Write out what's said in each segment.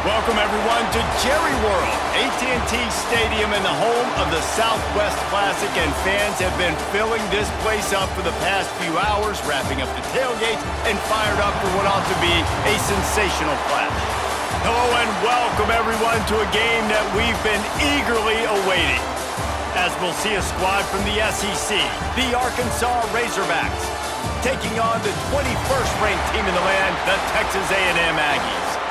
Welcome, everyone, to Jerry World, AT&T Stadium and the home of the Southwest Classic, and fans have been filling this place up for the past few hours, wrapping up the tailgates and fired up for what ought to be a sensational clash. Hello and welcome, everyone, to a game that we've been eagerly awaiting, as we'll see a squad from the SEC, the Arkansas Razorbacks, taking on the 21st ranked team in the land, the Texas A&M Aggies.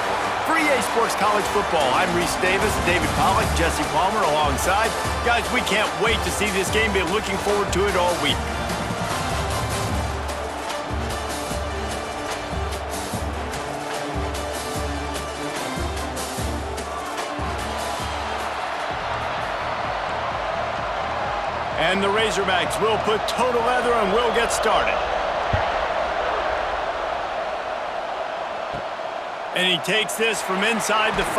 For EA Sports College Football, I'm Reese Davis, David Pollack, Jesse Palmer alongside. Guys, we can't wait to see this game. Been looking forward to it all week. And the Razorbacks will put total leather and we'll get started. And he takes this from inside the 5.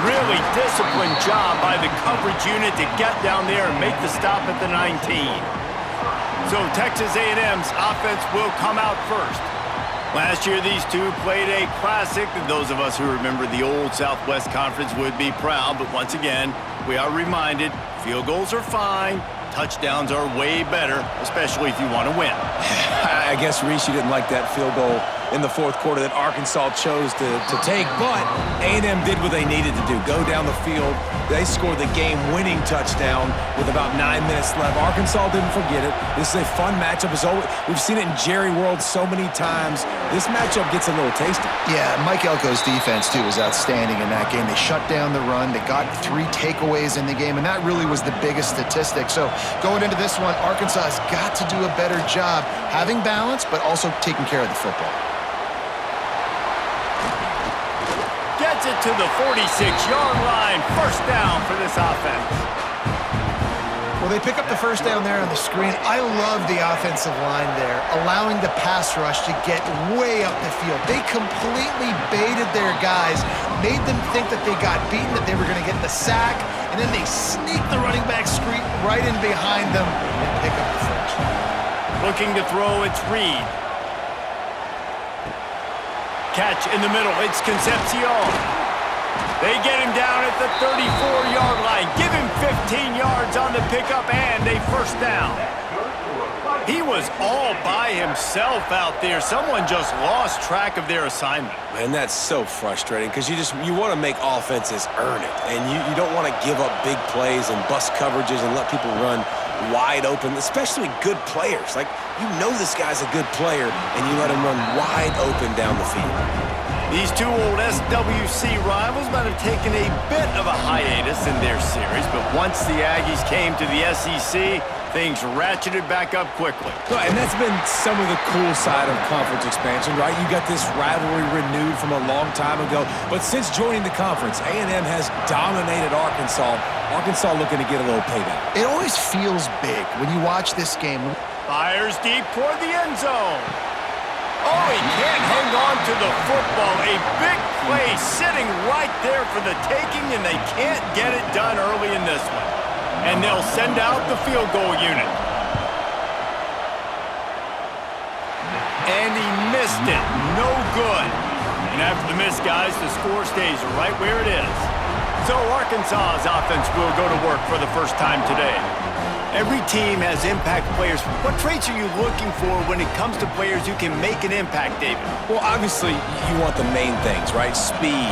Really disciplined job by the coverage unit to get down there and make the stop at the 19. So Texas A&M's offense will come out first. Last year, these two played a classic. Those of us who remember the old Southwest Conference would be proud. But once again, we are reminded, field goals are fine. Touchdowns are way better, especially if you want to win. I guess, Reese, you didn't like that field goal in the fourth quarter that Arkansas chose to take, but A&M did what they needed to do, go down the field. They scored the game-winning touchdown with about 9 minutes left. Arkansas didn't forget it. This is a fun matchup. We've seen it in Jerry World so many times. This matchup gets a little tasty. Yeah, Mike Elko's defense, too, was outstanding in that game. They shut down the run. They got 3 takeaways in the game, and that really was the biggest statistic. So going into this one, Arkansas has got to do a better job having balance, but also taking care of the football. Gets it to the 46-yard line. First down for this offense. Well, they pick up the first down there on the screen. I love the offensive line there, allowing the pass rush to get way up the field. They completely baited their guys, made them think that they got beaten, that they were going to get the sack, and then they sneak the running back screen right in behind them and pick up the first. Looking to throw, it's Reed. Catch in the middle, it's Concepcion. They get him down at the 34-yard line. Give him 15 yards on the pickup and a first down. He was all by himself out there. Someone just lost track of their assignment. Man, that's so frustrating because you want to make offenses earn it, and you don't want to give up big plays and bust coverages and let people run wide open, especially good players. Like, you know this guy's a good player, and you let him run wide open down the field. These two old SWC rivals might have taken a bit of a hiatus in their series, but once the Aggies came to the SEC, things ratcheted back up quickly. Well, and that's been some of the cool side of conference expansion, right? You got this rivalry renewed from a long time ago, but since joining the conference, A&M has dominated Arkansas. Arkansas looking to get a little payback. It always feels big when you watch this game. Fires deep toward the end zone. Oh, he can't hang on to the football. A big play sitting right there for the taking, and they can't get it done early in this one. And they'll send out the field goal unit. And he missed it. No good. And after the miss, guys, the score stays right where it is. So Arkansas's offense will go to work for the first time today. Every team has impact players. What traits are you looking for when it comes to players who can make an impact, David? Well, obviously, you want the main things, right? Speed,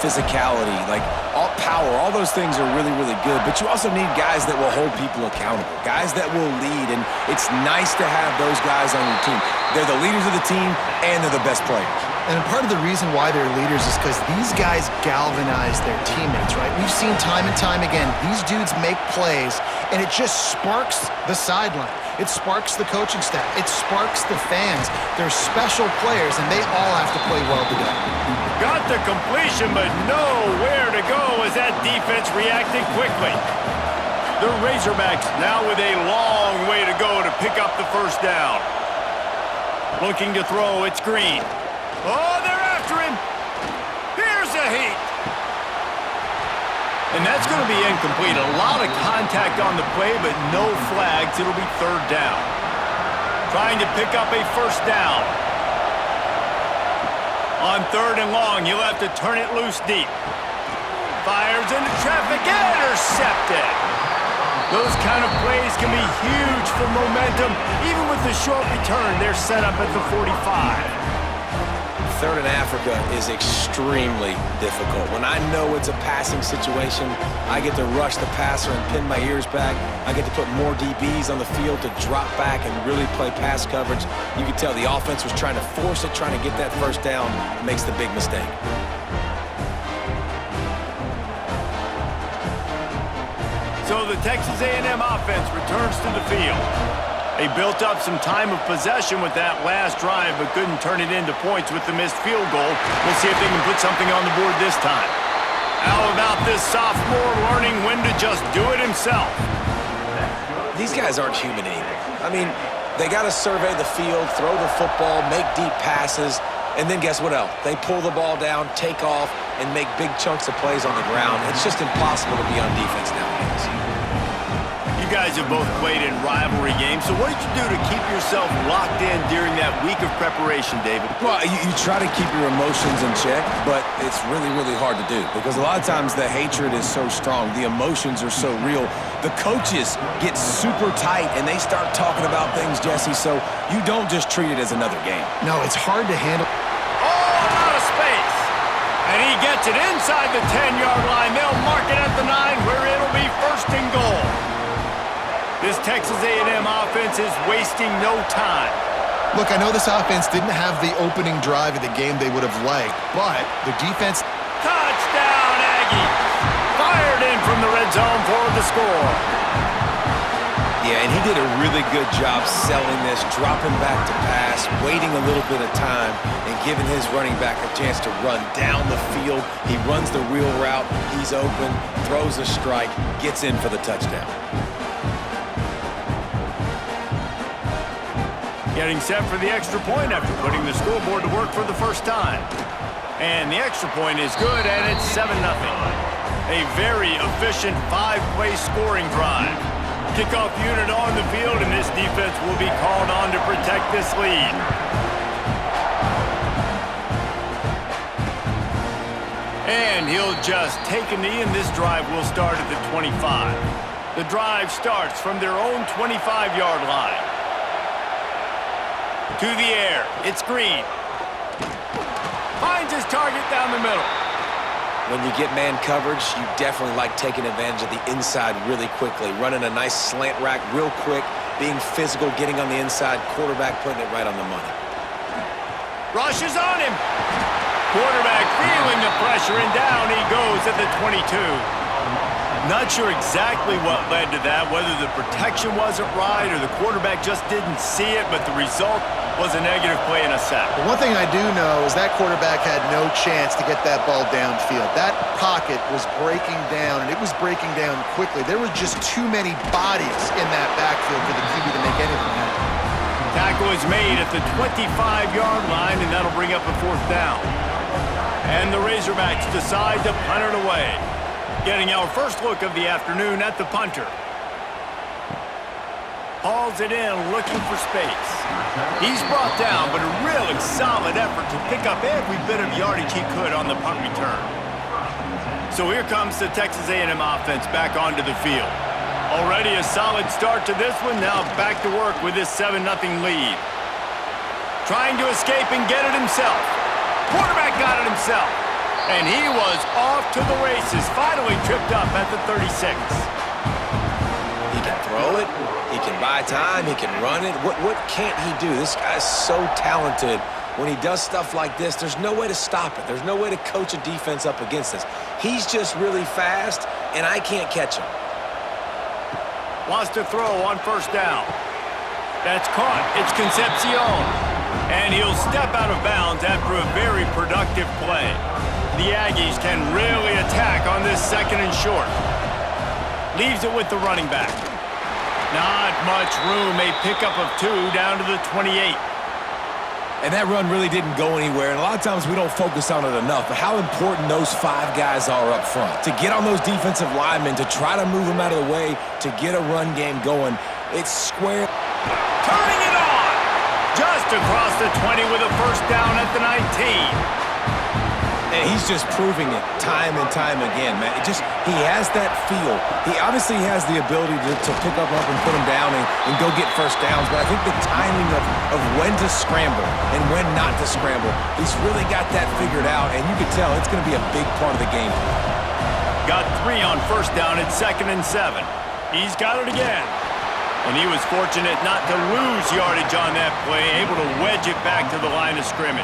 physicality, like all power, all those things are really, really good. But you also need guys that will hold people accountable, guys that will lead. And it's nice to have those guys on your team. They're the leaders of the team, and they're the best players. And part of the reason why they're leaders is because these guys galvanize their teammates, right? We've seen time and time again, these dudes make plays, and it just sparks the sideline. It sparks the coaching staff. It sparks the fans. They're special players, and they all have to play well together. Got the completion, but nowhere to go as that defense reacted quickly. The Razorbacks now with a long way to go to pick up the first down. Looking to throw, it's Green. Oh, they're after him. Here's a heat. And that's going to be incomplete. A lot of contact on the play, but no flags. It'll be third down. Trying to pick up a first down. On 3rd and long, he'll have to turn it loose deep. Fires into traffic, intercepted. Those kind of plays can be huge for momentum. Even with the short return, they're set up at the 45. 3rd and Africa is extremely difficult. When I know it's a passing situation, I get to rush the passer and pin my ears back. I get to put more DBs on the field to drop back and really play pass coverage. You can tell the offense was trying to force it, trying to get that first down, makes the big mistake. So the Texas A&M offense returns to the field. They built up some time of possession with that last drive, but couldn't turn it into points with the missed field goal. We'll see if they can put something on the board this time. How about this sophomore learning when to just do it himself? These guys aren't human either. I mean, they got to survey the field, throw the football, make deep passes, and then guess what else? They pull the ball down, take off, and make big chunks of plays on the ground. It's just impossible to be on defense nowadays. You guys have both played in rivalry games, so what did you do to keep yourself locked in during that week of preparation, David? Well, you try to keep your emotions in check, but it's really, really hard to do because a lot of times the hatred is so strong, the emotions are so real. The coaches get super tight and they start talking about things, Jesse, so you don't just treat it as another game. No, it's hard to handle. Oh, out of space. And he gets it inside the 10-yard line. They'll mark it at the 9 where it'll be 1st and goal. This Texas A&M offense is wasting no time. Look, I know this offense didn't have the opening drive of the game they would have liked, but the defense... Touchdown, Aggies! Fired in from the red zone for the score. Yeah, and he did a really good job selling this, dropping back to pass, waiting a little bit of time, and giving his running back a chance to run down the field. He runs the wheel route, he's open, throws a strike, gets in for the touchdown. Getting set for the extra point after putting the scoreboard to work for the first time. And the extra point is good, and it's 7-0. A very efficient 5-play scoring drive. Kickoff unit on the field, and this defense will be called on to protect this lead. And he'll just take a knee, and this drive will start at the 25. The drive starts from their own 25-yard line. To the air, it's Green. Finds his target down the middle. When you get man coverage, you definitely like taking advantage of the inside really quickly, running a nice slant rack real quick, being physical, getting on the inside, quarterback putting it right on the money. Rush is on him. Quarterback feeling the pressure, and down he goes at the 22. Not sure exactly what led to that, whether the protection wasn't right or the quarterback just didn't see it, but the result was a negative play and a sack. The one thing I do know is that quarterback had no chance to get that ball downfield. That pocket was breaking down, and it was breaking down quickly. There were just too many bodies in that backfield for the QB to make anything happen. Tackle is made at the 25-yard line, and that'll bring up a 4th down. And the Razorbacks decide to punt it away. Getting our first look of the afternoon at the punter. Hauls it in, looking for space. He's brought down, but a really solid effort to pick up every bit of yardage he could on the punt return. So here comes the Texas A&M offense back onto the field. Already a solid start to this one, now back to work with this 7-0 lead. Trying to escape and get it himself. Quarterback got it himself. And he was off to the races, finally tripped up at the 36. He can throw it, he can buy time, he can run it. What can't he do? This guy's so talented. When he does stuff like this, there's no way to stop it. There's no way to coach a defense up against this. He's just really fast, and I can't catch him. Wants to throw on 1st down. That's caught. It's Concepcion. And he'll step out of bounds after a very productive play. The Aggies can really attack on this 2nd and short. Leaves it with the running back. Not much room. A pickup of 2 down to the 28. And that run really didn't go anywhere, and a lot of times we don't focus on it enough, but how important those 5 guys are up front. To get on those defensive linemen, to try to move them out of the way, to get a run game going. It's square. Turning it on! Just across the 20 with a 1st down at the 19. And he's just proving it time and time again, man. He has that feel. He obviously has the ability to pick up and put him down and go get first downs, but I think the timing of when to scramble and when not to scramble, he's really got that figured out, and you can tell it's going to be a big part of the game. Got 3 on first down at 2nd and 7. He's got it again. And he was fortunate not to lose yardage on that play, able to wedge it back to the line of scrimmage.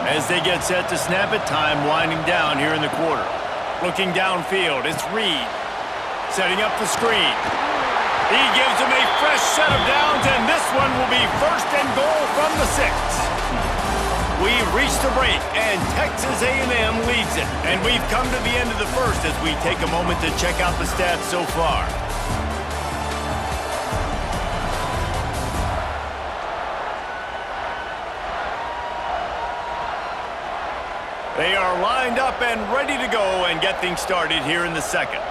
As they get set to snap it, time winding down here in the quarter. Looking downfield, it's Reed. Setting up the screen. He gives him a fresh set of downs, and this one will be 1st and goal from the 6. We've reached the break, and Texas A&M leads it. And we've come to the end of the first as we take a moment to check out the stats so far. They are lined up and ready to go and get things started here in the second.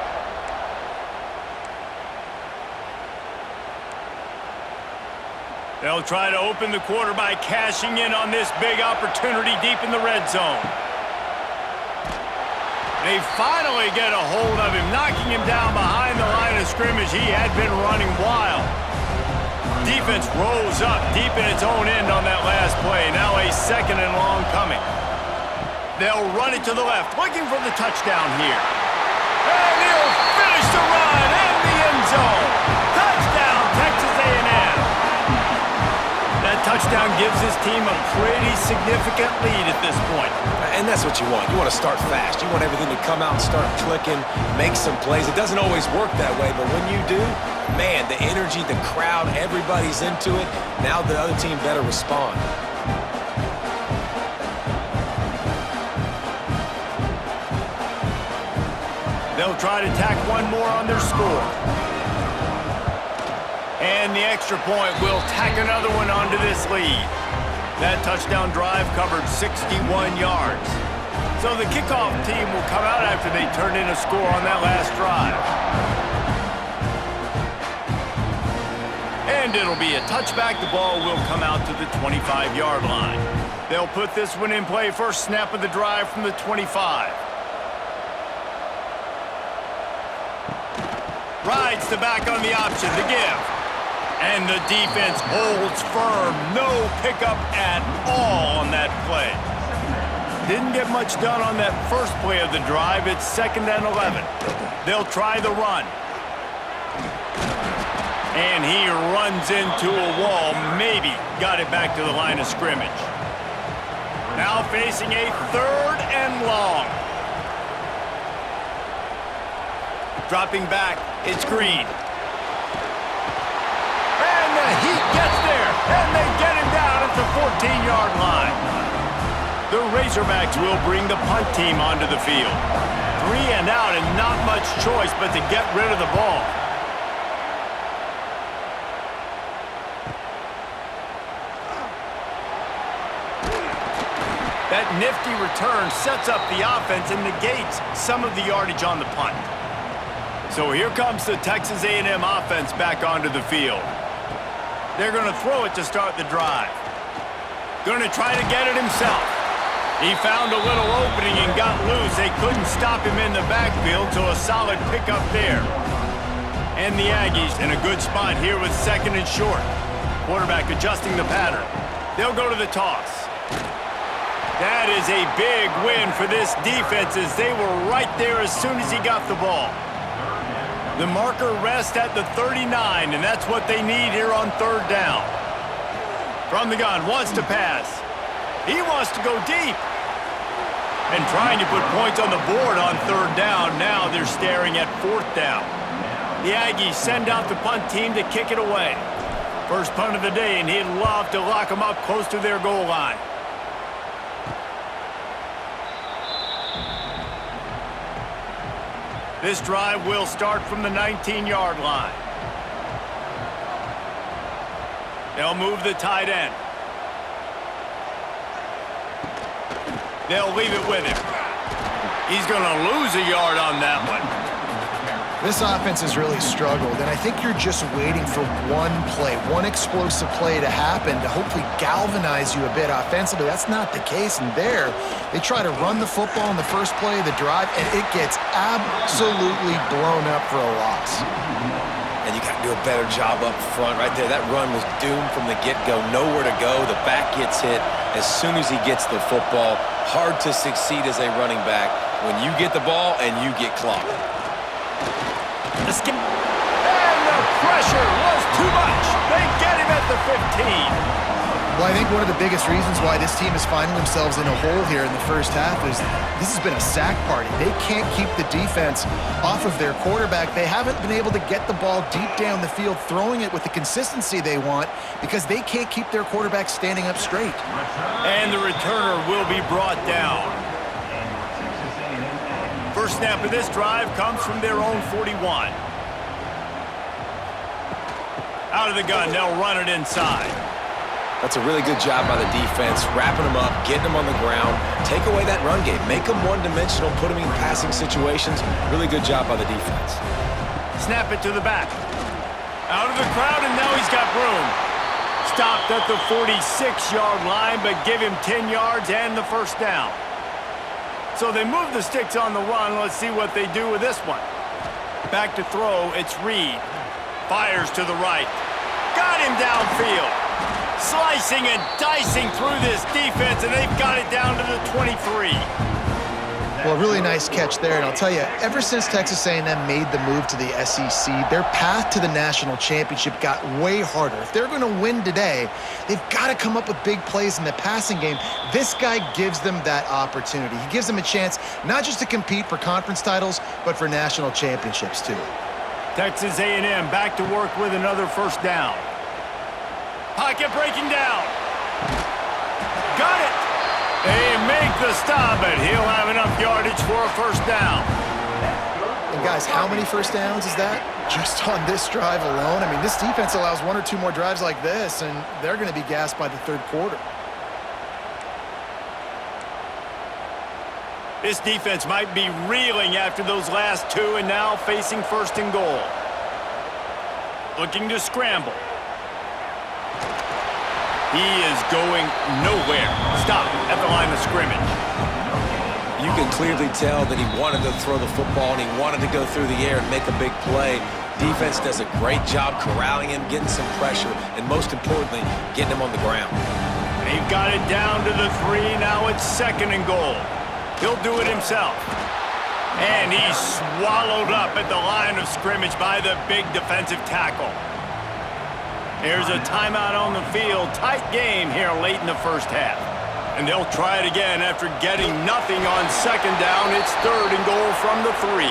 They'll try to open the quarter by cashing in on this big opportunity deep in the red zone. They finally get a hold of him, knocking him down behind the line of scrimmage. He had been running wild. Defense rose up deep in its own end on that last play. Now a 2nd and long coming. They'll run it to the left, looking for the touchdown here. And he'll finish the run in the end zone. Touchdown, Texas A&M. That touchdown gives his team a pretty significant lead at this point. And that's what you want. You want to start fast. You want everything to come out and start clicking, make some plays. It doesn't always work that way, but when you do, man, the energy, the crowd, everybody's into it. Now the other team better respond. They'll try to tack one more on their score. And the extra point will tack another one onto this lead. That touchdown drive covered 61 yards. So the kickoff team will come out after they turn in a score on that last drive. And it'll be a touchback. The ball will come out to the 25-yard line. They'll put this one in play first snap of the drive from the 25. Rides the back on the option to give. And the defense holds firm. No pickup at all on that play. Didn't get much done on that first play of the drive. It's 2nd and 11. They'll try the run. And he runs into a wall. Maybe got it back to the line of scrimmage. Now facing a 3rd and long. Dropping back, it's Green. And the Heat gets there, and they get him down at the 14-yard line. The Razorbacks will bring the punt team onto the field. 3 and out and not much choice but to get rid of the ball. That nifty return sets up the offense and negates some of the yardage on the punt. So here comes the Texas A&M offense back onto the field. They're going to throw it to start the drive. Going to try to get it himself. He found a little opening and got loose. They couldn't stop him in the backfield, so a solid pickup there. And the Aggies in a good spot here with 2nd and short. Quarterback adjusting the pattern. They'll go to the toss. That is a big win for this defense as they were right there as soon as he got the ball. The marker rests at the 39, and that's what they need here on 3rd down. From the gun, wants to pass. He wants to go deep. And trying to put points on the board on 3rd down. Now they're staring at 4th down. The Aggies send out the punt team to kick it away. First punt of the day, and he'd love to lock them up close to their goal line. This drive will start from the 19-yard line. They'll move the tight end. They'll leave it with him. He's going to lose a yard on that one. This offense has really struggled, and I think you're just waiting for one play, one explosive play to happen to hopefully galvanize you a bit offensively. That's not the case, and there, they try to run the football in the first play of the drive, and it gets absolutely blown up for a loss. And you got to do a better job up front right there. That run was doomed from the get-go. Nowhere to go. The back gets hit as soon as he gets the football. Hard to succeed as a running back when you get the ball and you get clocked. And the pressure was too much. They get him at the 15. Well, I think one of the biggest reasons why this team is finding themselves in a hole here in the first half is this has been a sack party. They can't keep the defense off of their quarterback. They haven't been able to get the ball deep down the field, throwing it with the consistency they want because they can't keep their quarterback standing up straight. And the returner will be brought down. First snap of this drive comes from their own 41. Out of the gun, they'll run it inside. That's a really good job by the defense, wrapping them up, getting them on the ground, take away that run game, make them one-dimensional, put them in passing situations. Really good job by the defense. Snap it to the back. Out of the crowd, and now he's got room. Stopped at the 46-yard line, but give him 10 yards and the first down. So they move the sticks on the run. Let's see what they do with this one. Back to throw, it's Reed. Fires to the right. Got him downfield. Slicing and dicing through this defense, and they've got it down to the 23. Well, really nice catch there, and I'll tell you, ever since Texas A&M made the move to the SEC, their path to the national championship got way harder. If they're going to win today, they've got to come up with big plays in the passing game. This guy gives them that opportunity. He gives them a chance not just to compete for conference titles, but for national championships too. Texas A&M back to work with another first down. Pocket breaking down. Got it. They make the stop, but he'll have enough yardage for a first down. And guys, how many first downs is that? Just on this drive alone? I mean, this defense allows one or two more drives like this, and they're going to be gassed by the third quarter. This defense might be reeling after those last two, and now facing first and goal. Looking to scramble. He is going nowhere. Stop at the line of scrimmage. You can clearly tell that he wanted to throw the football and he wanted to go through the air and make a big play. Defense does a great job corralling him, getting some pressure, and most importantly, getting him on the ground. They've got it down to the 3. Now it's second and goal. He'll do it himself. And he's swallowed up at the line of scrimmage by the big defensive tackle. Here's a timeout on the field. Tight game here late in the first half. And they'll try it again after getting nothing on second down. It's third and goal from the 3.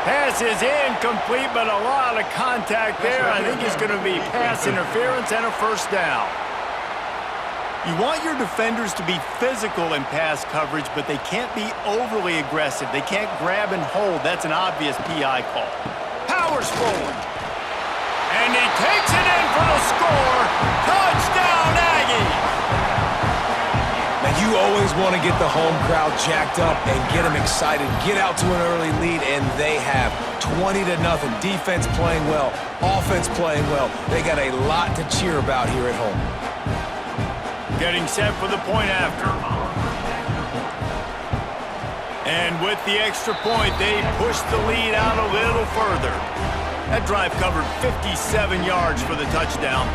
Pass is incomplete, but a lot of contact there. I think it's going to be pass interference and a first down. You want your defenders to be physical in pass coverage, but they can't be overly aggressive. They can't grab and hold. That's an obvious PI call. Powers forward. And he takes it in for the score. Touchdown, Aggies! Now, you always want to get the home crowd jacked up and get them excited, get out to an early lead, and they have 20-0. Defense playing well, offense playing well. They got a lot to cheer about here at home. Getting set for the point after. And with the extra point, they push the lead out a little further. That drive covered 57 yards for the touchdown.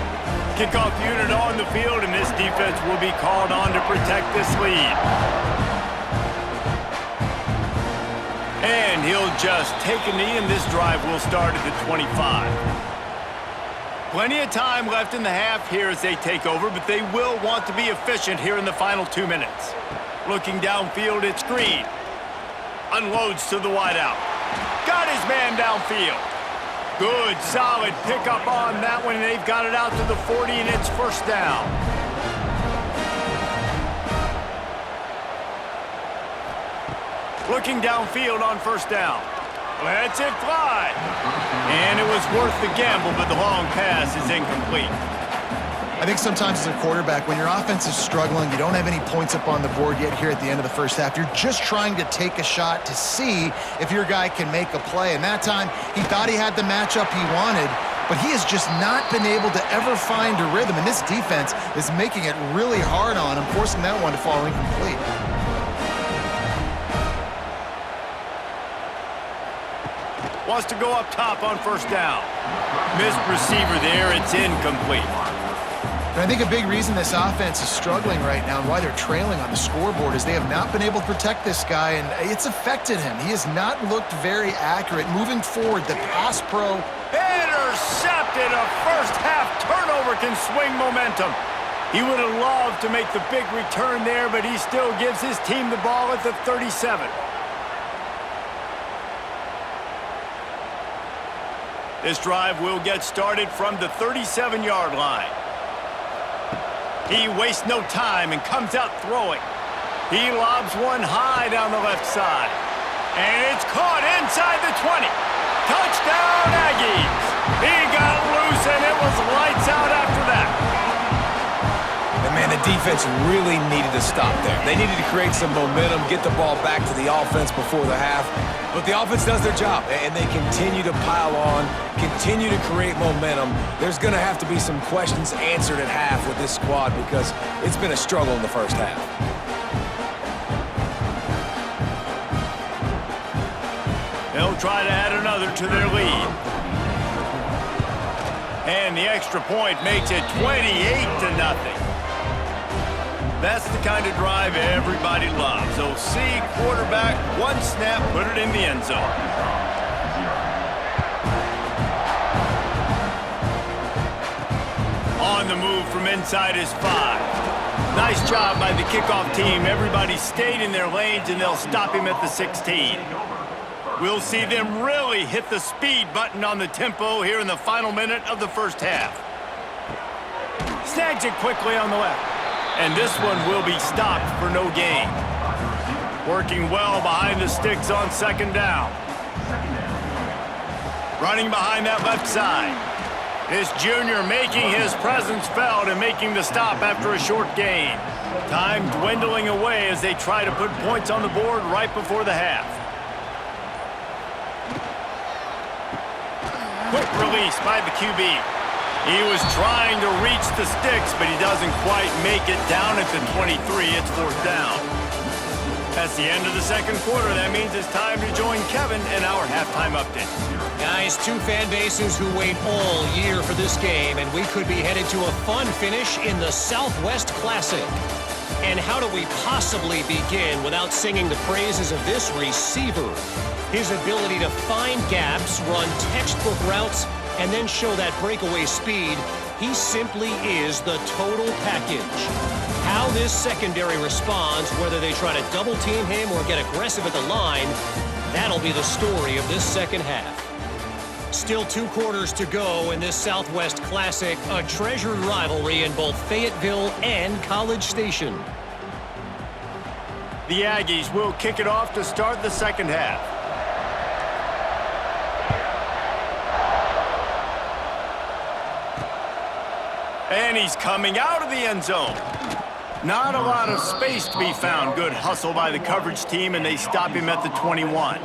Kickoff unit on the field, and this defense will be called on to protect this lead. And he'll just take a knee, and this drive will start at the 25. Plenty of time left in the half here as they take over, but they will want to be efficient here in the final 2 minutes. Looking downfield, it's Green. Unloads to the wideout. Got his man downfield. Good, solid pickup on that one, and they've got it out to the 40, and it's first down. Looking downfield on first down. Lets it fly. And it was worth the gamble, but the long pass is incomplete. I think sometimes as a quarterback, when your offense is struggling, you don't have any points up on the board yet here at the end of the first half. You're just trying to take a shot to see if your guy can make a play. And that time, he thought he had the matchup he wanted, but he has just not been able to ever find a rhythm. And this defense is making it really hard on him, forcing that one to fall incomplete. Wants to go up top on first down. Missed receiver there. It's incomplete. And I think a big reason this offense is struggling right now and why they're trailing on the scoreboard is they have not been able to protect this guy, and it's affected him. He has not looked very accurate. Moving forward, the pass pro. Intercepted. A first-half turnover can swing momentum. He would have loved to make the big return there, but he still gives his team the ball at the 37. This drive will get started from the 37-yard line. He wastes no time and comes out throwing. He lobs one high down the left side. And it's caught inside the 20. Touchdown, Aggies. He got loose, and it was lights out after that. And, man, the defense really needed to stop there. They needed to create some momentum, get the ball back to the offense before the half. But the offense does their job, and they continue to pile on, continue to create momentum. There's going to have to be some questions answered at half with this squad because it's been a struggle in the first half. They'll try to add another to their lead. And the extra point makes it 28-0. That's the kind of drive everybody loves. OC, quarterback, one snap, put it in the end zone. On the move from inside his 5. Nice job by the kickoff team. Everybody stayed in their lanes, and they'll stop him at the 16. We'll see them really hit the speed button on the tempo here in the final minute of the first half. Snags it quickly on the left. And this one will be stopped for no gain. Working well behind the sticks on second down. Running behind that left side. This junior making his presence felt and making the stop after a short gain. Time dwindling away as they try to put points on the board right before the half. Quick release by the QB. He was trying to reach the sticks, but he doesn't quite make it down at the 23. It's fourth down. That's the end of the second quarter. That means it's time to join Kevin in our halftime update. Guys, two fan bases who wait all year for this game, and we could be headed to a fun finish in the Southwest Classic. And how do we possibly begin without singing the praises of this receiver? His ability to find gaps, run textbook routes, and then show that breakaway speed. He simply is the total package. How this secondary responds, whether they try to double team him or get aggressive at the line, that'll be the story of this second half. Still 2 quarters to go in this Southwest Classic, a treasured rivalry in both Fayetteville and College Station. The Aggies will kick it off to start the second half. And he's coming out of the end zone. Not a lot of space to be found. Good hustle by the coverage team, and they stop him at the 21.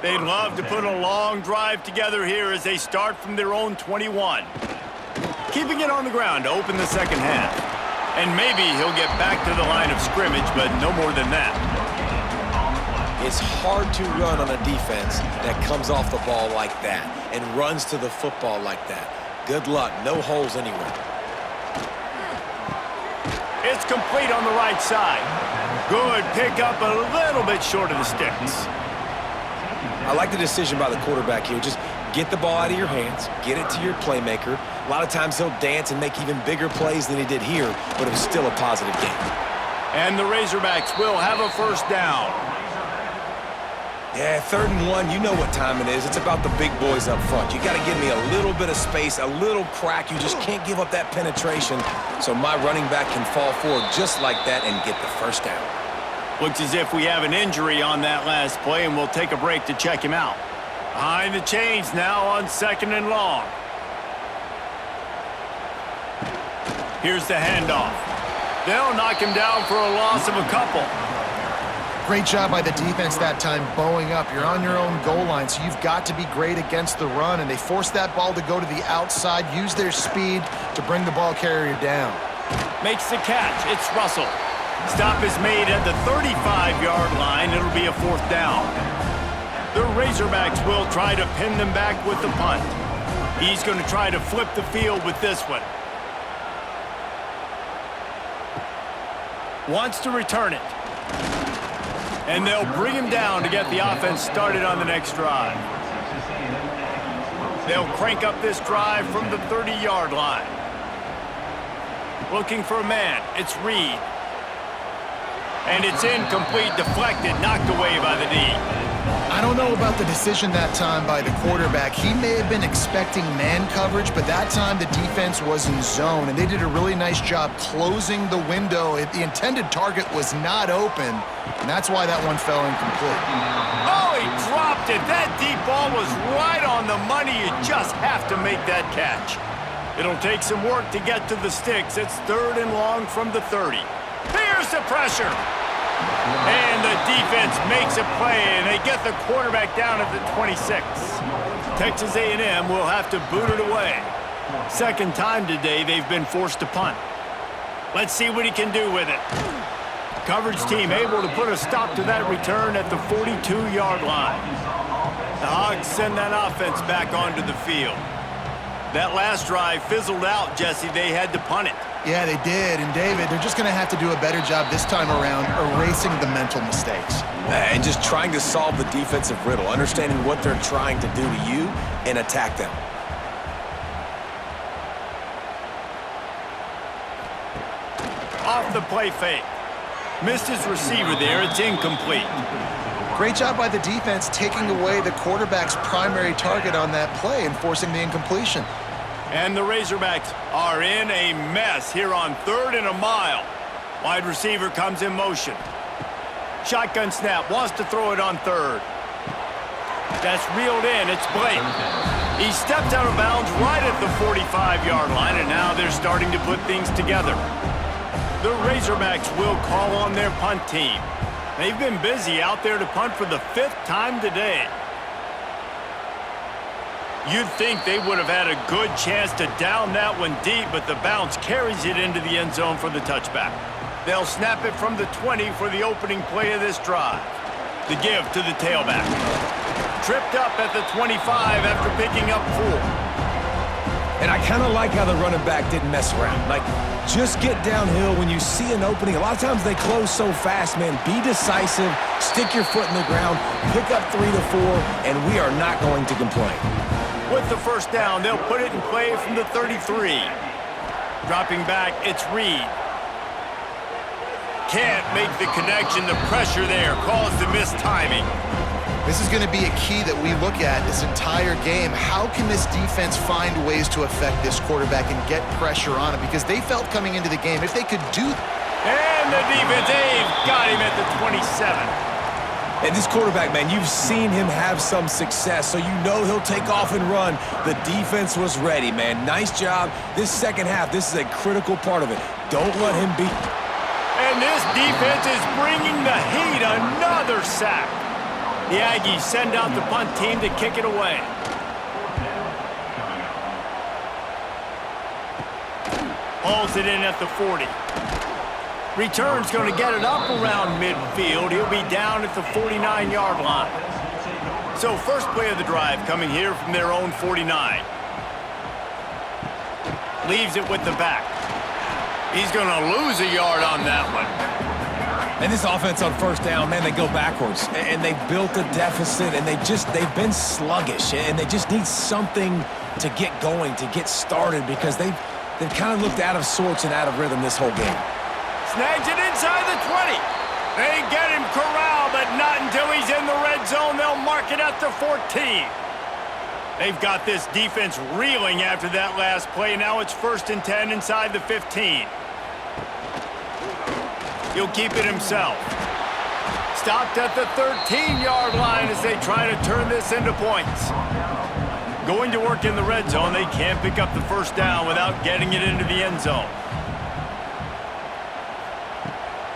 They'd love to put a long drive together here as they start from their own 21. Keeping it on the ground to open the second half. And maybe he'll get back to the line of scrimmage, but no more than that. It's hard to run on a defense that comes off the ball like that and runs to the football like that. Good luck. No holes anywhere. It's complete on the right side. Good pickup, a little bit short of the sticks. I like the decision by the quarterback here. Just get the ball out of your hands, get it to your playmaker. A lot of times he'll dance and make even bigger plays than he did here, but it was still a positive game. And the Razorbacks will have a first down. Yeah, 3rd and 1, you know what time it is. It's about the big boys up front. You got to give me a little bit of space, a little crack. You just can't give up that penetration. So my running back can fall forward just like that and get the first down. Looks as if we have an injury on that last play, and we'll take a break to check him out. Behind the chains now on 2nd and long. Here's the handoff. They'll knock him down for a loss of a couple. Great job by the defense that time, bowing up. You're on your own goal line, so you've got to be great against the run, and they forced that ball to go to the outside, use their speed to bring the ball carrier down. Makes the catch. It's Russell. Stop is made at the 35-yard line. It'll be a 4th down. The Razorbacks will try to pin them back with the punt. He's going to try to flip the field with this one. Wants to return it. And they'll bring him down to get the offense started on the next drive. They'll crank up this drive from the 30-yard line. Looking for a man. It's Reed. And it's incomplete, deflected, knocked away by the D. I don't know about the decision that time by the quarterback. He may have been expecting man coverage, but that time the defense was in zone, and they did a really nice job closing the window. The intended target was not open, and that's why that one fell incomplete. Oh, he dropped it. That deep ball was right on the money. You just have to make that catch. It'll take some work to get to the sticks. It's 3rd and long from the 30. Here's the pressure. And the defense makes a play, and they get the quarterback down at the 26. Texas A&M will have to boot it away. 2nd time today they've been forced to punt. Let's see what he can do with it. Coverage team able to put a stop to that return at the 42-yard line. The Hogs send that offense back onto the field. That last drive fizzled out, Jesse. They had to punt it. Yeah, they did. And, David, they're just going to have to do a better job this time around erasing the mental mistakes. And just trying to solve the defensive riddle, understanding what they're trying to do to you and attack them. Off the play fake. Missed his receiver there. It's incomplete. Great job by the defense taking away the quarterback's primary target on that play and forcing the incompletion. And the Razorbacks are in a mess here on 3rd and a mile. Wide receiver comes in motion. Shotgun snap, wants to throw it on 3rd. That's reeled in, it's Blake. He stepped out of bounds right at the 45-yard line, and now they're starting to put things together. The Razorbacks will call on their punt team. They've been busy out there to punt for the 5th time today. You'd think they would have had a good chance to down that one deep, but the bounce carries it into the end zone for the touchback. They'll snap it from the 20 for the opening play of this drive. The give to the tailback. Tripped up at the 25 after picking up 4. And I kind of like how the running back didn't mess around. Like, just get downhill when you see an opening. A lot of times they close so fast, man. Be decisive, stick your foot in the ground, pick up 3 to 4, and we are not going to complain. With the 1st down, they'll put it in play from the 33. Dropping back, it's Reed. Can't make the connection. The pressure there caused the missed timing. This is going to be a key that we look at this entire game. How can this defense find ways to affect this quarterback and get pressure on him? Because they felt coming into the game, if they could do that. And the defense, they've got him at the 27. And this quarterback, man, you've seen him have some success, so you know he'll take off and run. The defense was ready, man. Nice job. This 2nd half, this is a critical part of it. Don't let him beat. And this defense is bringing the heat. Another sack. The Aggies send out the punt team to kick it away. Hauls it in at the 40. Return's going to get it up around midfield. He'll be down at the 49-yard line. So first play of the drive coming here from their own 49. Leaves it with the back. He's going to lose a yard on that one. And this offense on 1st down, man, they go backwards. And they've built a deficit, and they've been sluggish. And they just need something to get going, to get started, because they've kind of looked out of sorts and out of rhythm this whole game. Snags it inside the 20. They get him corralled, but not until he's in the red zone. They'll mark it at the 14. They've got this defense reeling after that last play. Now it's 1st and 10 inside the 15. He'll keep it himself. Stopped at the 13-yard line as they try to turn this into points. Going to work in the red zone. They can't pick up the 1st down without getting it into the end zone.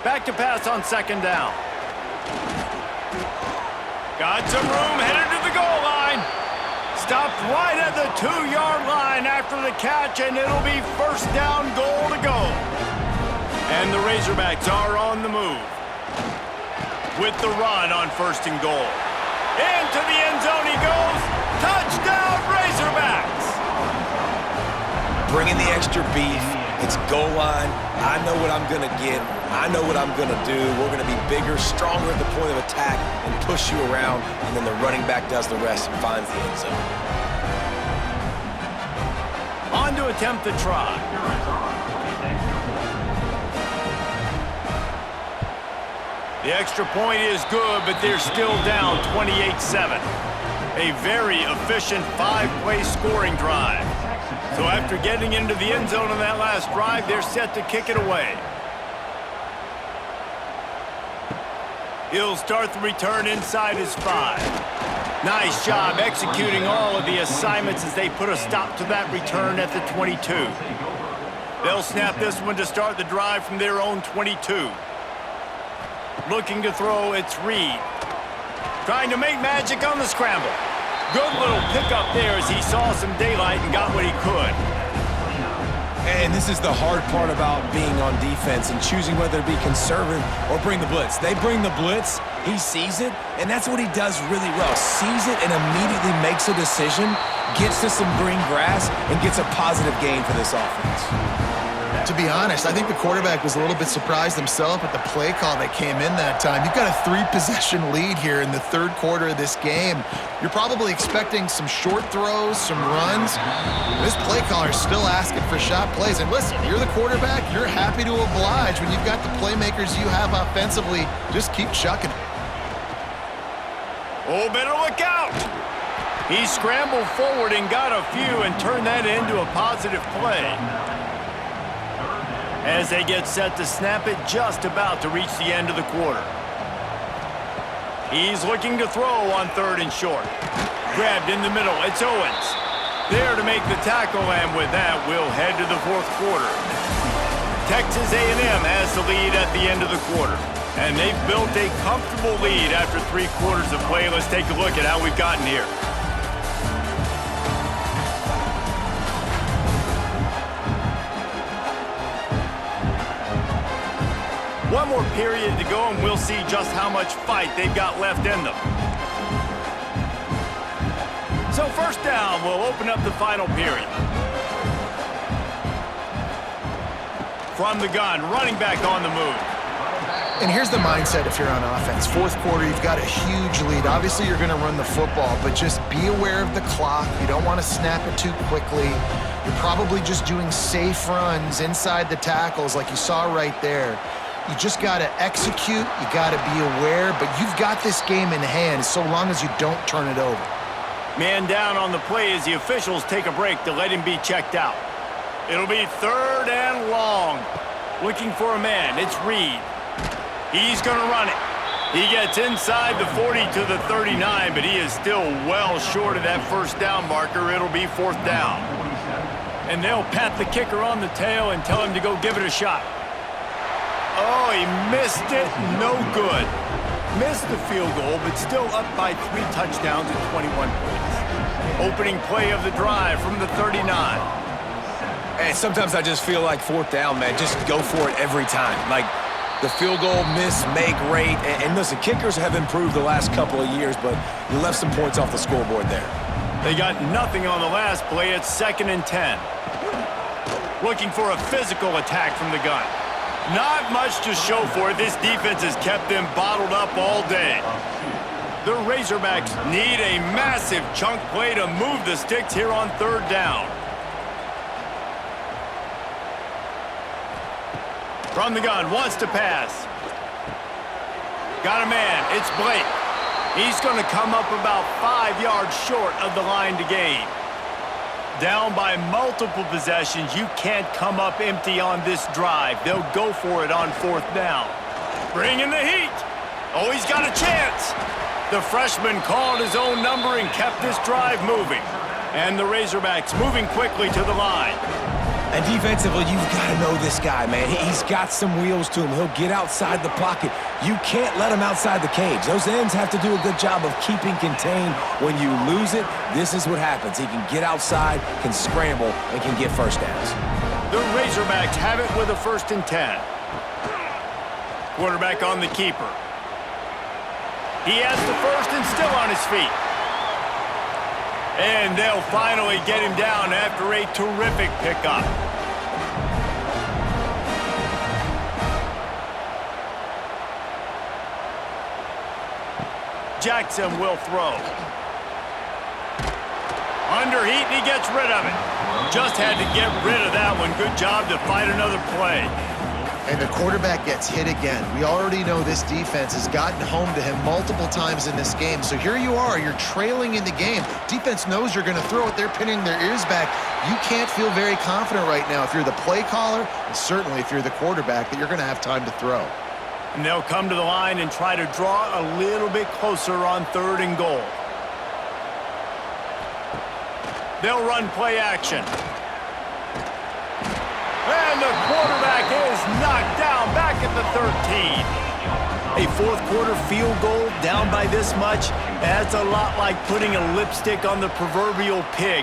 Back to pass on second down. Got some room, headed to the goal line. Stopped right at the 2-yard line after the catch, and it'll be first down, goal to go. And the Razorbacks are on the move with the run on first and goal. Into the end zone he goes. Touchdown, Razorbacks! Bringing the extra beef. It's goal line. I know what I'm going to get. I know what I'm going to do. We're going to be bigger, stronger at the point of attack and push you around, and then the running back does the rest and finds the end zone. On to attempt the try. The extra point is good, but they're still down 28-7. A very efficient 5-play scoring drive. So after getting into the end zone on that last drive, they're set to kick it away. He'll start the return inside his 5. Nice job executing all of the assignments as they put a stop to that return at the 22. They'll snap this one to start the drive from their own 22. Looking to throw, it's Reed. Trying to make magic on the scramble. Good little pickup there as he saw some daylight and got what he could. And this is the hard part about being on defense and choosing whether to be conservative or bring the blitz. They bring the blitz, he sees it, and that's what he does really well. Sees it and immediately makes a decision, gets to some green grass, and gets a positive gain for this offense. To be honest, I think the quarterback was a little bit surprised himself at the play call that came in that time. You've got a 3-possession lead here in the third quarter of this game. You're probably expecting some short throws, some runs. This play caller is still asking for shot plays. And listen, you're the quarterback. You're happy to oblige. When you've got the playmakers you have offensively, just keep chucking it. Oh, better look out. He scrambled forward and got a few and turned that into a positive play. As they get set to snap it, just about to reach the end of the quarter. He's looking to throw on third and short. Grabbed in the middle, it's Owens. There to make the tackle, and with that, we'll head to the fourth quarter. Texas A&M has the lead at the end of the quarter, and they've built a comfortable lead after 3 quarters of play. Let's take a look at how we've gotten here. One more period to go, and we'll see just how much fight they've got left in them. So first down, we'll open up the final period. From the gun, running back on the move. And here's the mindset if you're on offense. Fourth quarter, you've got a huge lead. Obviously, you're going to run the football, but just be aware of the clock. You don't want to snap it too quickly. You're probably just doing safe runs inside the tackles like you saw right there. You just got to execute. You got to be aware, but you've got this game in hand so long as you don't turn it over. Man down on the play as the officials take a break to let him be checked out. It'll be third and long. Looking for a man. It's Reed. He's going to run it. He gets inside the 40 to the 39, but he is still well short of that first down marker. It'll be fourth down. And they'll pat the kicker on the tail and tell him to go give it a shot. Oh, he missed it. No good. Missed the field goal, but still up by 3 touchdowns and 21 points. Opening play of the drive from the 39. And sometimes I just feel like fourth down, man, just go for it every time. Like the field goal miss, make rate. And listen, kickers have improved the last couple of years, but you left some points off the scoreboard there. They got nothing on the last play. It's 2nd and 10. Looking for a physical attack from the gun. Not much to show for it. This defense has kept them bottled up all day. The Razorbacks need a massive chunk play to move the sticks here on third down. From the gun, wants to pass. Got a man, it's Blake. He's going to come up about 5 yards short of the line to gain. Down by multiple possessions, you can't come up empty on this drive. They'll go for it on fourth down. Bring in the heat. Oh, he's got a chance. The freshman called his own number and kept this drive moving. And the Razorbacks moving quickly to the line. And defensively, you've got to know this guy, man. He's got some wheels to him. He'll get outside the pocket. You can't let him outside the cage. Those ends have to do a good job of keeping contained. When you lose it, this is what happens. He can get outside, can scramble, and can get first downs. The Razorbacks have it with a 1st and 10. Quarterback on the keeper. He has the first and still on his feet. And they'll finally get him down after a terrific pickup. Jackson will throw. Under heat, and he gets rid of it. Just had to get rid of that one. Good job to fight another play. And the quarterback gets hit again. We already know this defense has gotten home to him multiple times in this game. So here you are, you're trailing in the game. Defense knows you're going to throw it. They're pinning their ears back. You can't feel very confident right now if you're the play caller, and certainly if you're the quarterback, that you're going to have time to throw. And they'll come to the line and try to draw a little bit closer on 3rd and goal. They'll run play action. And the quarterback is knocked down back at the 13. A 4th quarter field goal down by this much, that's a lot like putting a lipstick on the proverbial pig.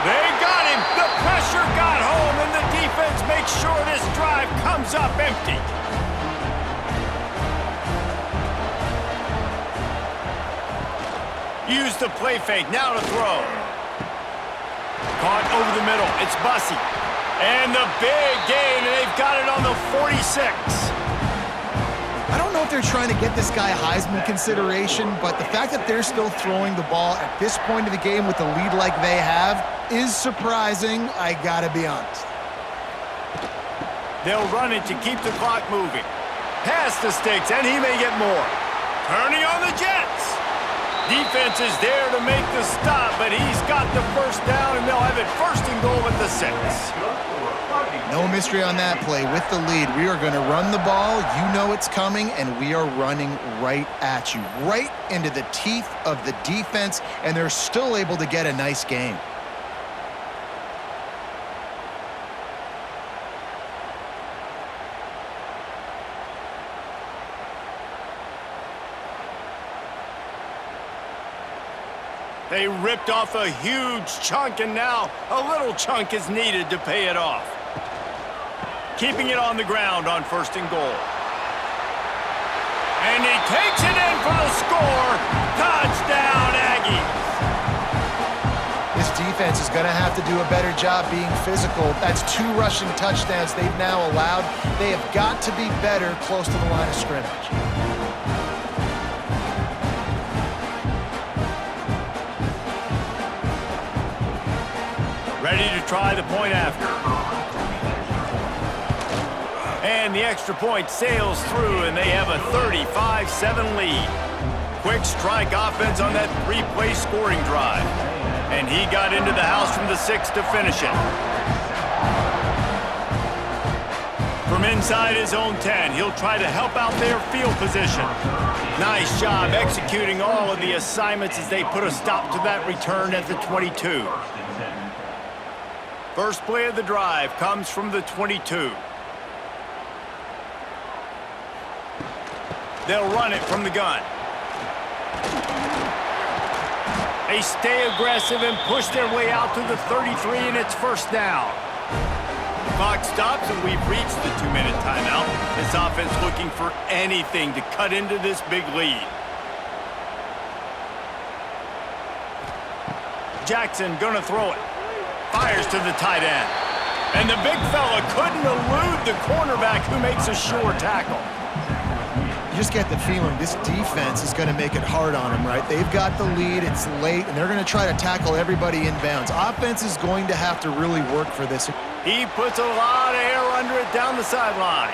They got him. The pressure got home, and the defense makes sure this drive comes up empty. Use the play fake, now to throw. Caught over the middle, it's Bussey. And the big gain, and they've got it on the 46. I don't know if they're trying to get this guy Heisman consideration, but the fact that they're still throwing the ball at this point of the game with the lead like they have is surprising, I gotta be honest. They'll run it to keep the clock moving. Past the sticks, and he may get more. Turning on the Jets. Defense is there to make the stop, but he's got the 1st down, and they'll have it 1st and goal at the 6. No mystery on that play. With the lead, we are going to run the ball. You know it's coming, and we are running right at you, right into the teeth of the defense, and they're still able to get a nice game. They ripped off a huge chunk, and now a little chunk is needed to pay it off. Keeping it on the ground on 1st and goal. And he takes it in for the score. Touchdown, Aggies. This defense is going to have to do a better job being physical. That's 2 rushing touchdowns they've now allowed. They have got to be better close to the line of scrimmage. Ready to try the point after. And the extra point sails through, and they have a 35-7 lead. Quick strike offense on that 3-play scoring drive. And he got into the house from the 6 to finish it. From inside his own 10, he'll try to help out their field position. Nice job executing all of the assignments as they put a stop to that return at the 22. First play of the drive comes from the 22. They'll run it from the gun. They stay aggressive and push their way out to the 33, and it's 1st down. Clock stops, and we've reached the 2-minute timeout. This offense looking for anything to cut into this big lead. Jackson gonna throw it. Fires to the tight end. And the big fella couldn't elude the cornerback, who makes a sure tackle. You just get the feeling this defense is going to make it hard on them, right? They've got the lead, it's late, and they're going to try to tackle everybody inbounds. Offense is going to have to really work for this. He puts a lot of air under it down the sideline.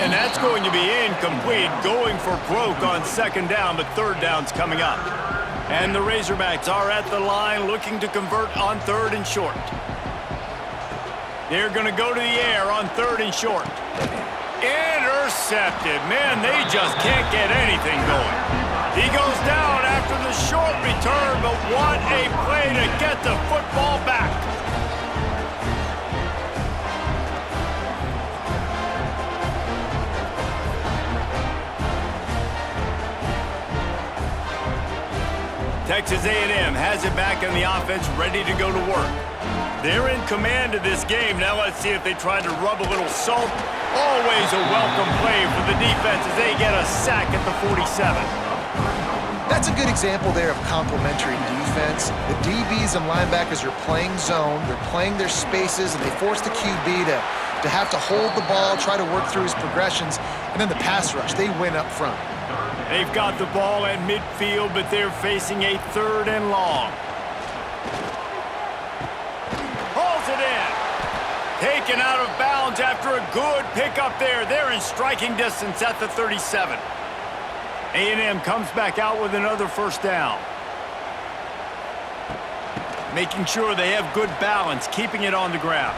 And that's going to be incomplete, going for broke on 2nd down, but 3rd down's coming up. And the Razorbacks are at the line looking to convert on 3rd and short. They're going to go to the air on 3rd and short. Intercepted. Man, they just can't get anything going. He goes down after the short return, but what a play to get the football back. Texas A&M has it back in the offense, ready to go to work. They're in command of this game. Now let's see if they try to rub a little salt. Always a welcome play for the defense as they get a sack at the 47. That's a good example there of complementary defense. The DBs and linebackers are playing zone, they're playing their spaces, and they force the QB to have to hold the ball, try to work through his progressions, and then the pass rush, they win up front. They've got the ball at midfield, but they're facing a 3rd and long. Hauls it in. Taken out of bounds after a good pickup there. They're in striking distance at the 37. A&M comes back out with another 1st down. Making sure they have good balance, keeping it on the ground.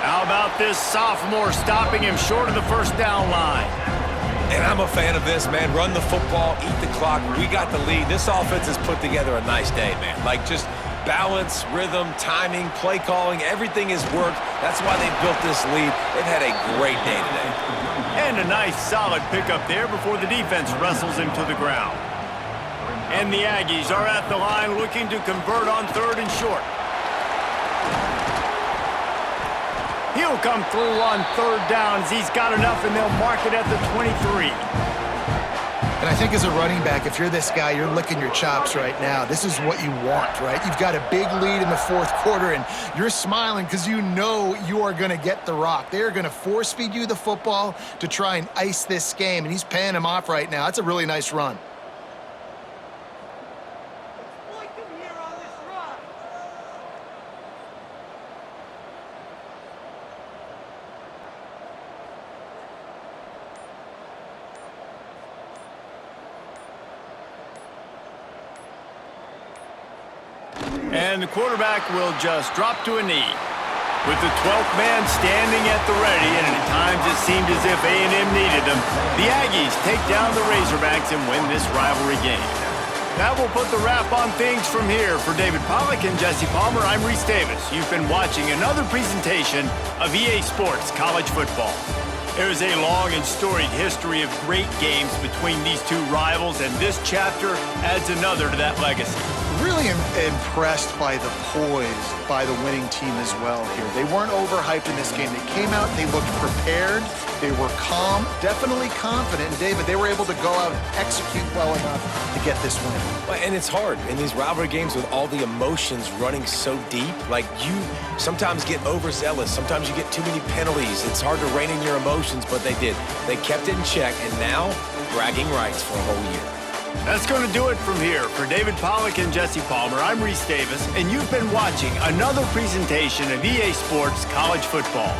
How about this sophomore stopping him short of the 1st down line? And I'm a fan of this, man. Run the football, eat the clock. We got the lead. This offense has put together a nice day, man. Like, just balance, rhythm, timing, play calling, everything has worked. That's why they've built this lead. They've had a great day today. And a nice, solid pickup there before the defense wrestles him to the ground. And the Aggies are at the line looking to convert on 3rd and short. He'll come through on 3rd down as he's got enough, and they'll mark it at the 23. And I think as a running back, if you're this guy, you're licking your chops right now. This is what you want, right? You've got a big lead in the 4th quarter, and you're smiling because you know you are going to get the rock. They're going to force-feed you the football to try and ice this game, and he's paying him off right now. That's a really nice run. And the quarterback will just drop to a knee. With the 12th man standing at the ready, and at times it seemed as if A&M needed them, the Aggies take down the Razorbacks and win this rivalry game. That will put the wrap on things from here. For David Pollack and Jesse Palmer, I'm Reese Davis. You've been watching another presentation of EA Sports College Football. There is a long and storied history of great games between these two rivals, and this chapter adds another to that legacy. Really impressed by the poise by the winning team as well here. They weren't overhyped in this game. They came out, they looked prepared, they were calm, definitely confident. And David, they were able to go out and execute well enough to get this win. And it's hard in these rivalry games with all the emotions running so deep. Like, you sometimes get overzealous. Sometimes you get too many penalties. It's hard to rein in your emotions, but they did. They kept it in check, and now bragging rights for a whole year. That's going to do it from here. For David Pollack and Jesse Palmer, I'm Reese Davis, and you've been watching another presentation of EA Sports College Football.